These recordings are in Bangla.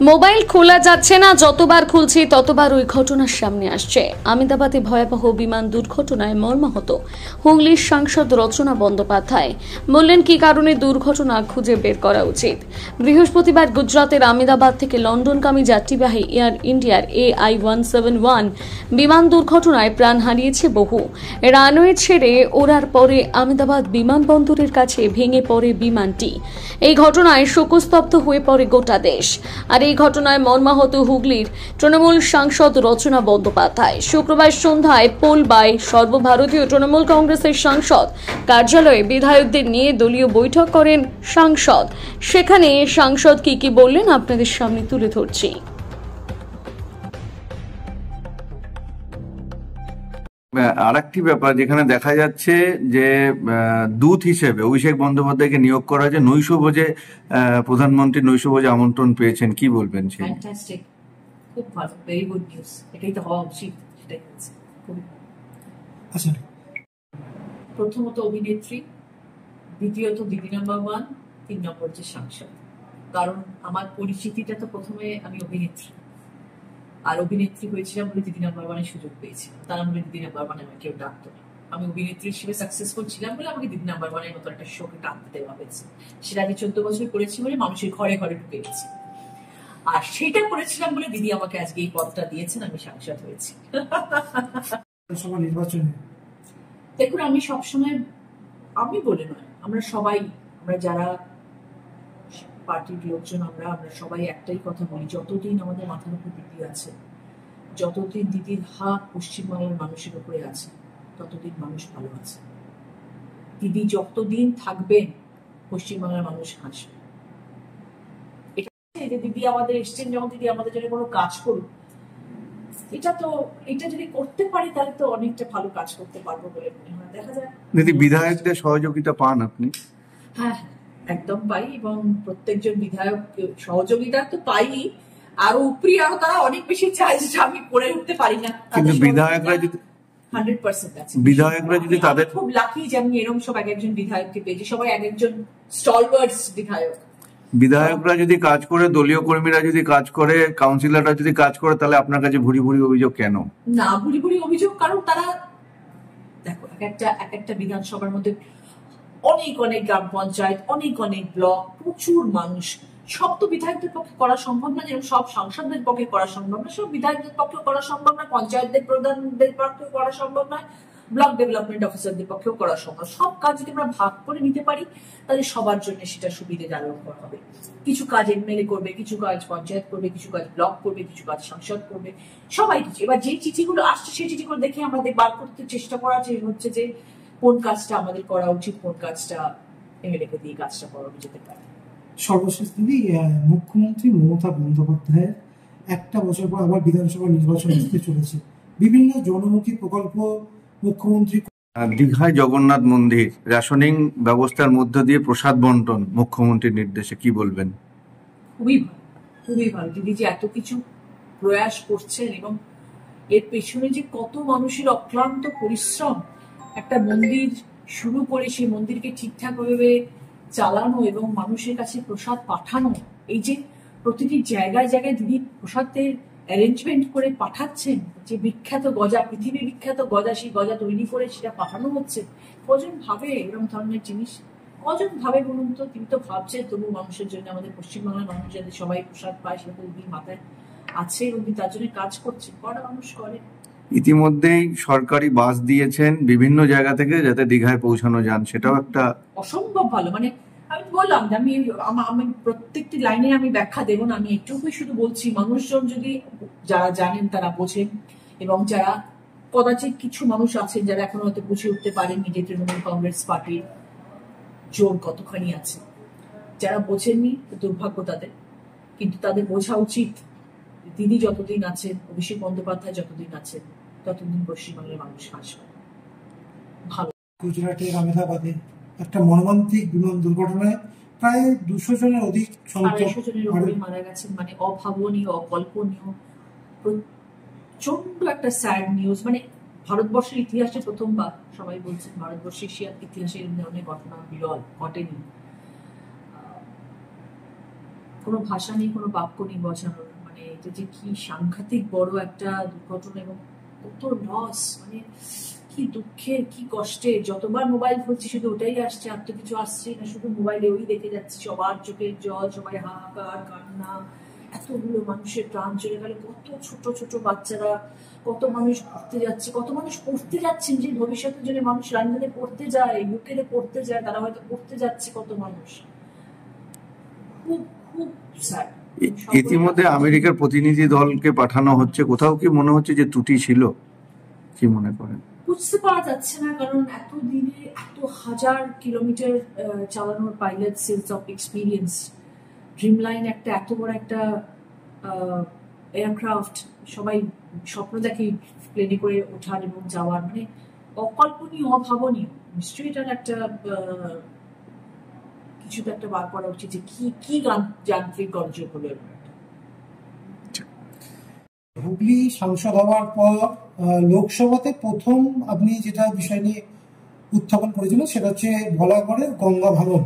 মোবাইল খোলা যাচ্ছে না, যতবার খুলছি ততবার ওই ঘটনার সামনে আসছে। আহমেদাবাদে ভয়াবহ বিমান দুর্ঘটনায় মর্মাহত হুগলির সাংসদ রচনা বন্দ্যোপাধ্যায় বললেন কি কারণে দুর্ঘটনা খুঁজে বের করা উচিত। বৃহস্পতিবার গুজরাতের আহমেদাবাদ থেকে লন্ডনগামী যাত্রীবাহী এয়ার ইন্ডিয়ার AI-171 বিমান দুর্ঘটনায় প্রাণ হারিয়েছে বহু। রানওয়ে ছেড়ে ওড়ার পরে আহমেদাবাদ বিমানবন্দরের কাছে ভেঙে পড়ে বিমানটি। এই ঘটনায় শোকস্তব্ধ হয়ে পড়ে গোটা দেশ। আর এই ঘটনায় মর্মাহত হুগলির তৃণমূল সাংসদ রচনা বন্দ্যোপাধ্যায়। শুক্রবার সন্ধ্যায় পোলবাই সর্বভারতীয় তৃণমূল কংগ্রেসের সাংসদ কার্যালয়ে বিধায়কদের নিয়ে দলীয় বৈঠক করেন সাংসদ। সেখানে সাংসদ কি বললেন আপনাদের সামনে তুলে ধরছি। আরেকটি ব্যাপার যেখানে দেখা যাচ্ছে যে দূত হিসেবে অভিষেক বন্দ্যোপাধ্যায়কে নিয়োগ করা হয়েছে, নৈশভোজে প্রধানমন্ত্রী নৈশভোজে আমন্ত্রণ পেয়েছেন, কি বলবেন? ফ্যান্টাস্টিক, খুব ভালো, ভেরি গুড নিউজ। এটাই তো হওয়া উচিত, সেটাই হচ্ছে। আচ্ছা, প্রথমত অভিনেত্রী, দ্বিতীয়ত দিদি নাম্বার 1, 3 নম্বর যে সাংসদ। কারণ আমার পরিচিতিটা তো প্রথমে আমি অভিনেত্রী, আর অভিনেত্রী হয়েছিলাম বলে দিদি নাম্বার 1-এর সুযোগ পেয়েছিলাম। তারা বলে দিদি নাম্বার 1 আমাকে কেউ ডাকতো না। আমি অভিনেত্রী হিসেবে সাকসেসফুল ছিলাম বলে আমাকে দিদি নাম্বার 1-এর মতো একটা শোকে টানতে দেওয়া হয়েছে। সেটা আমি 14 বছর করেছি বলে মানুষের ঘরে ঘরে ঢুকে গেছি। আর সেটা করেছিলাম বলে দিদি আমাকে আজকে এই পদটা দিয়েছেন, আমি সাংসদ হয়েছি। নির্বাচনে দেখুন, আমি সবসময়, আমি বলে নয়, আমরা সবাই, আমরা যারা পার্টির লোকজন, আমরা সবাই একটাই কথা বলি, যতদিন আমাদের মাথার উপর দিদি আছে, যতদিন দিদির হাত পশ্চিমবাংলার মানুষের উপরে আছে, ততদিন মানুষ ভালো আছে। দিদি যতদিন থাকবেন পশ্চিমবাংলার মানুষ হাসবে। এটা দিদি আমাদের এসছেন যখন, দিদি আমাদের জন্য কোনো কাজ করুন, এটা যদি করতে পারি তাহলে তো অনেকটা ভালো কাজ করতে পারবো বলে মনে হয়। দেখা যায় দিদি বিধায়কদের সহযোগিতা পান আপনি? হ্যাঁ, একদম পাই, এবং প্রত্যেকজন বিধায়ক সহযোগিতা তো পাই, আরো উপরি আরো তারা অনেক বেশি চায় যেটা আমি করে উঠতে পারি না। কিন্তু বিধায়করা যদি 100% আছে, বিধায়করা যদি তাদের, খুব লাকি যে আমি এরকম সব একজন বিধায়ককে পেয়েছি, সবাই একজন স্টলওয়ার্ডস বিধায়ক। বিধায়করা যদি কাজ করে, দলীয় কর্মীরা যদি কাজ করে, কাউন্সিলররা যদি কাজ করে, তাহলে আপনার কাছে ভুরি ভুরি অভিযোগ কেন? না ভুরি ভুরি অভিযোগ, কারণ তারা দেখো এক একটা বিধানসভার মধ্যে অনেক অনেক গ্রাম পঞ্চায়েত, অনেক অনেক ব্লক, প্রচুর মানুষ। সব তো বিধায়কদের পক্ষে করা সম্ভব না, যেরকম সব সাংসদদের পক্ষে করা সম্ভব না, সব বিধায়কদের পক্ষে করা সম্ভব না, পঞ্চায়েতদের প্রধানদের পক্ষে করা সম্ভব নয়, ব্লক ডেভেলপমেন্ট অফিসারদের পক্ষেও করা সম্ভব। সব কাজ যদি আমরা ভাগ করে নিতে পারি তাহলে সবার জন্য সেটা সুবিধাজনক হবে। কিছু কাজ এমএলএ করবে, কিছু কাজ পঞ্চায়েত করবে, কিছু কাজ ব্লক করবে, কিছু কাজ সাংসদ করবে, সবাই কিছু। এবার যে চিঠিগুলো আসছে সেই চিঠিগুলো দেখে আমাদের বার করতে চেষ্টা করা হচ্ছে যে কোন কাজটা আমাদের করা উচিত, কোন কাজটা এমএলএ কে দিয়ে কাজটা করানো যেতে পারে। সর্বশেষ দিদি, মুখ্যমন্ত্রী মমতা বন্দ্যোপাধ্যায়ের একটা বছর পর আবার বিধানসভা নির্বাচন আসতে চলেছে। বিভিন্ন জনমুখী প্রকল্প মুখ্যমন্ত্রী, দীঘায় জগন্নাথ মন্দির রেশনিং ব্যবস্থার মধ্য দিয়ে প্রসাদ বন্টন মুখ্যমন্ত্রীর নির্দেশে, কি বলবেন? খুবই ভালো, খুবই ভালো। দিদি যে এত কিছু প্রয়াস করছেন এবং এর পেছনে যে কত মানুষের অক্লান্ত পরিশ্রম, একটা মন্দির শুরু করে সেই মন্দিরকে ঠিকঠাক ভাবে চালানো এবং মানুষের কাছে প্রসাদ পাঠানো, এই যে প্রতিটি জায়গায় জায়গায় দিদি প্রসাদের অ্যারেঞ্জমেন্ট করে পাঠাচ্ছেন, যে বিখ্যাত গজা, পৃথিবী বিখ্যাত গজা, সেই গজা তৈরি করে সেটা পাঠানো হচ্ছে। কজন ভাবে এরকম ধরনের জিনিস? কজন ভাবে বলুন তো? তিনি তো ভাবছেন তবু মানুষের জন্য, আমাদের পশ্চিমবাংলার মানুষ যাতে সবাই প্রসাদ পায় সেটা তো দিদির মাথায় আছে এবং তার জন্য কাজ করছে। কটা মানুষ করে। ইতিমধ্যেই সরকারি বাস দিয়েছেন বিভিন্ন জায়গা থেকে যাতে দীঘায় পৌঁছানো যান, সেটাও একটা অসম্ভব ভালো। মানে আমি বললাম যে আমি প্রত্যেকটি লাইনে আমি ব্যাখ্যা দেব না, আমি একটুকুই শুধু বলছি, মানুষজন যদি, যারা জানেন তারা বোঝেন, এবং যারা কদাচিৎ কিছু মানুষ আছেন যারা এখনো হয়তো বুঝে উঠতে পারেননি যে তৃণমূল কংগ্রেস পার্টির জোর কতখানি আছে, যারা বোঝেননি দুর্ভাগ্য তাদের, কিন্তু তাদের বোঝা উচিত দিদি যতদিন আছেন, অভিষেক বন্দ্যোপাধ্যায় যতদিন আছেন, ততদিন পশ্চিমবাংলার মানুষ হাসবে। ভালো। গুজরাটের আহমেদাবাদে একটা মর্মান্তিক বিমান দুর্ঘটনায় প্রায় 200 জনের অধিক সংখ্যক মারা গেছেন। মানে অভাবনীয়, অকল্পনীয়, প্রচন্ড একটা স্যাড নিউজ। মানে ভারতবর্ষের ইতিহাসে প্রথমবার, সবাই বলছেন ভারতবর্ষের ইতিহাসে এরকম ধরনের ঘটনা বিরল, ঘটেনি। কোনো ভাষা নেই, কোনো বাক্য নেই বোঝানোর। মানে এটা যে কি সাংঘাতিক বড় একটা দুর্ঘটনা এবং কত লস, মানে কি দুঃখের, কি কষ্টের। যতবার মোবাইল খুলছি শুধু ওটাই আসছে, আর তো কিছু আসছেই না, শুধু মোবাইলে ওই দেখে যাচ্ছি, সবার চোখের জল, সবাই হাহাকার কান্না, এতগুলো মানুষের প্রাণ চলে গেল, কত ছোট ছোট বাচ্চারা, কত মানুষ ঘুরতে যাচ্ছে, কত মানুষ পড়তে যাচ্ছেন, যে ভবিষ্যতের জন্য মানুষ লন্ডনে পড়তে যায়, ইউকে পড়তে যায়, তারা হয়তো পড়তে যাচ্ছে, কত মানুষ। খুব খুব স্যাড। ইতিমধ্যে আমেরিকার প্রতিনিধি দলকে পাঠানো হচ্ছে, কোথাও কি মনে হচ্ছে যে ত্রুটি ছিল? কি মনে করেন? বুঝতে পারা যাচ্ছে না, কারণ এত দিনে এত হাজার কিলোমিটার চালানোর pilot sales of experience, Dreamliner একটা এত বড় একটা এয়ারক্রাফট, সবাই স্বপ্ন দেখে প্লেনে করে ওঠার এবং যাওয়ার, মানে অকল্পনীয়, অভাবনীয়। নিশ্চয়ই এটার একটা কিছু তো একটা বার করা উচিত যে কি কি যান্ত্রিক গর্জন হলো। হুগলি সাংসদ হওয়ার পর লোকসভাতে প্রথম আপনি যেটা বিষয় নিয়ে উত্থাপন করেছিলেন সেটা হচ্ছে বলাগড়ের গঙ্গা ভাঙন।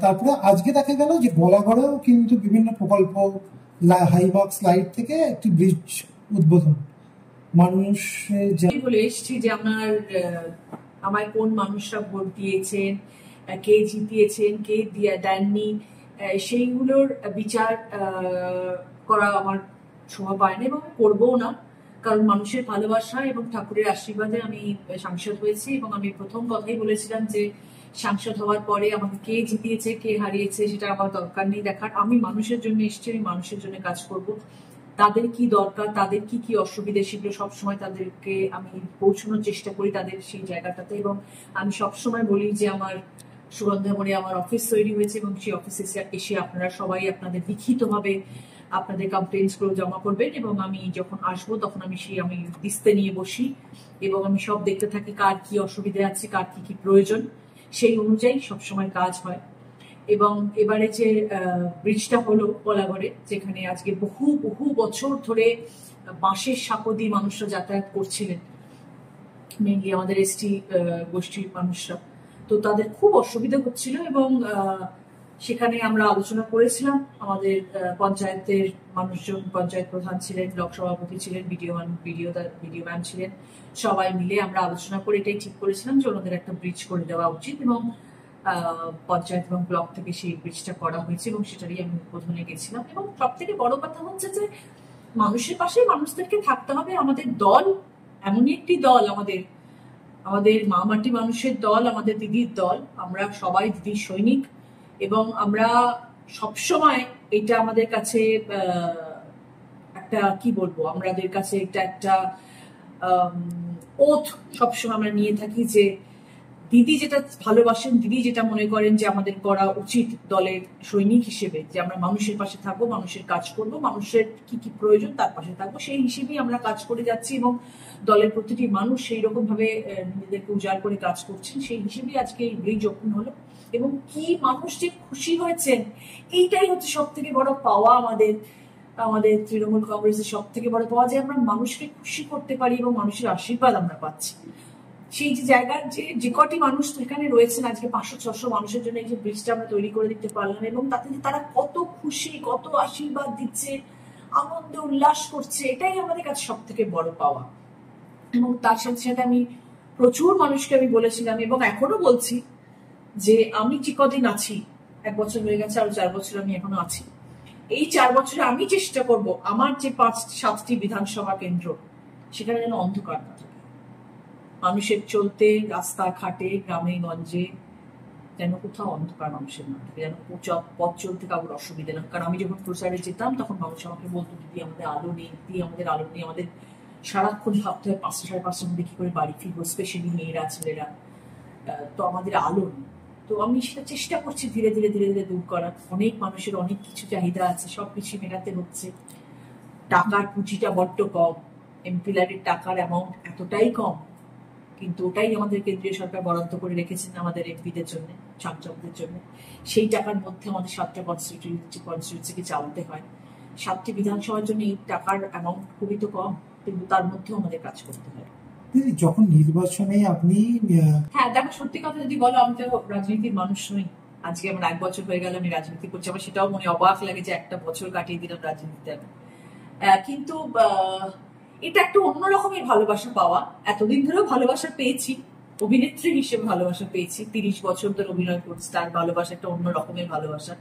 তারপরে আজকে দেখা গেল যে বলাগড়েও কিন্তু বিভিন্ন প্রকল্প, হাইমাক্স লাইট থেকে একটি ব্রিজ উদ্বোধন। মানুষ বলে এসছি যে আমায় কোন মানুষরা ভোট দিয়েছেন, কে জিতিয়েছেন, কে দেননি, সেইগুলোর বিচার করা আমার শোভা পায় না এবং করবও না, কারণ মানুষের ভালোবাসা এবং ঠাকুরের আশীর্বাদে আমি সাংসদ হয়েছি। এবং আমি প্রথম কথাই বলেছিলাম যে সাংসদ হওয়ার পরে আমাকে কে জিতিয়েছে, কে হারিয়েছে, সেটা আমার দরকার নেই দেখার। আমি মানুষের জন্য এসেছি, আমি মানুষের জন্য কাজ করব। তাদের কি দরকার, তাদের কি কি অসুবিধা, সেগুলো সবসময় তাদেরকে আমি পৌঁছানোর চেষ্টা করি, তাদের সেই জায়গাটাতে। এবং আমি সবসময় বলি যে আমার সুগন্ধামণি আমার অফিস তৈরি হয়েছে এবং সেই অফিসে এসে আপনারা সবাই আপনাদের লিখিতভাবে আপনাদের কমপ্লেন্টস গুলো জমা করবেন, এবং আমি যখন আসবো তখন আমি দিস্তে নিয়ে বসি এবং আমি সব দেখতে থাকি কার কি অসুবিধা আছে, কার কি কি প্রয়োজন, সেই অনুযায়ী সবসময় কাজ হয়। এবং এবারে যে ব্রিজটা হলো বলাগড়ে, যেখানে আজকে বহু বহু বছর ধরে বাঁশের সাঁকো দিয়ে মানুষরা যাতায়াত করছিলেন, মেনলি আমাদের এসটি গোষ্ঠীর মানুষরা, তো তাদের খুব অসুবিধা হচ্ছিল। এবং সেখানে আমরা আলোচনা করেছিলাম, আমাদের পঞ্চায়েতের মানুষজন, পঞ্চায়েত প্রধান ছিলেন, ব্লক সভাপতি ছিলেন, ভিডিও ম্যাম ছিলেন, সবাই মিলে আমরা আলোচনা করে এটাই ঠিক করেছিলাম যে ওনাদের একটা ব্রিজ করে দেওয়া উচিত। এবং পঞ্চায়েত এবং ব্লক থেকে সেই ব্রিজটা করা হয়েছে এবং সেটারই আমি উদ্বোধনে গেছিলাম। এবং সব থেকে বড় কথা হচ্ছে যে মানুষের পাশে মানুষদেরকে থাকতে হবে। আমাদের দল এমনই একটি দল, আমাদের মা মাটি মানুষের দল, আমাদের দিদির দল, আমরা সবাই দিদির সৈনিক। এবং আমরা সবসময় এটা আমাদের কাছে একটা কি বলবো, আমাদের কাছে এটা একটা ওথ সবসময় আমরা নিয়ে থাকি যে দিদি যেটা ভালোবাসেন, দিদি যেটা মনে করেন যে আমাদের করা উচিত দলের সৈনিক হিসেবে, যে আমরা মানুষের পাশে থাকবো, মানুষের কাজ করব, মানুষের কি কি প্রয়োজন তার পাশে থাকবো, সেই হিসেবেই আমরা কাজ করে যাচ্ছি। এবং দলের প্রতিটি মানুষ সেই রকম ভাবে নিজেদেরকে উজাড় করে কাজ করছেন, সেই হিসেবেই আজকে এই ব্রিজ ওপেন হলো। এবং কি মানুষ যে খুশি হয়েছেন, এইটাই হচ্ছে সব থেকে বড় পাওয়া আমাদের তৃণমূল কংগ্রেসের সব থেকে বড় পাওয়া, যে আমরা মানুষকে খুশি করতে পারি এবং মানুষের আশীর্বাদ আমরা পাচ্ছি। সেই যে জায়গার যে কটি মানুষ এখানে রয়েছেন আজকে 500-600 মানুষের জন্য এই যে ব্রিজটা আমরা তৈরি করে দিতে পারলাম, এবং তাতে যে তারা কত খুশি, কত আশীর্বাদ দিচ্ছে, আনন্দ উল্লাস করছে, এটাই আমাদের কাছে সব থেকে বড় পাওয়া। এবং তার সাথে সাথে আমি প্রচুর মানুষকে আমি বলেছিলাম এবং এখনো বলছি যে আমি যে কদিন আছি, 1 বছর হয়ে গেছে, আরো 4 বছর আমি এখনো আছি, এই 4 বছরে আমি চেষ্টা করব আমার যে 5-7টি বিধানসভা কেন্দ্র সেখানে যেন অন্ধকার না থাকে। মানুষের চলতে রাস্তাঘাটে, গ্রামে গঞ্জে যেন কোথাও অন্ধকার মানুষের না থাকে, যেন পথ চলতে কারোর অসুবিধা না। কারণ আমি যখন প্রচারে যেতাম তখন মানুষ আমাকে বলতো, দিদি আমাদের আলো নেই, দিদি আমাদের আলো নেই, আমাদের সারাক্ষণ ভাবতে হয় 5টা-5:30টার মধ্যে কি করে বাড়ি ফিরবো, স্পেশালি মেয়েরা ছেলেরা, তো আমাদের আলো নেই। তো আমি সেটা চেষ্টা করছি ধীরে ধীরে ধীরে ধীরে দূর করার। অনেক মানুষের অনেক কিছু চাহিদা আছে, সবকিছু মেটাতে হচ্ছে। টাকার পুঁজিটা বড্ড কম, এমপিলারের টাকার অ্যামাউন্ট এতটাই কম, কিন্তু ওটাই আমাদের কেন্দ্রীয় সরকার বরাদ্দ করে রেখেছেন আমাদের এমপিদের জন্য, সাংসদদের জন্য। সেই টাকার মধ্যে আমাদের 7টা কনস্টিটিউয়েন্সিকে চালাতে হয়। 7টি বিধানসভার জন্য এই টাকার অ্যামাউন্ট খুবই তো কম, কিন্তু তার মধ্যেও আমাদের কাজ করতে হয়। যখন নির্বাচনে আপনি হ্যাঁ দেখো, সত্যি কথা যদি বলো, আমি তো রাজনীতির মানুষ নই, আজকে আমার 1 বছর হয়ে গেল আমি রাজনীতি করছি, আমার সেটাও মনে অবাক লাগে যে একটা বছর কাটিয়ে দিলাম রাজনীতিতে আমি। কিন্তু এটা একটা অন্যরকমের ভালোবাসা পাওয়া। এতদিন ধরেও ভালোবাসা পেয়েছি, অভিনেত্রী হিসেবে ভালোবাসা পেয়েছি, 30 বছর ধরে অভিনয় করছি, তার ভালোবাসা একটা অন্য রকমের ভালোবাসা।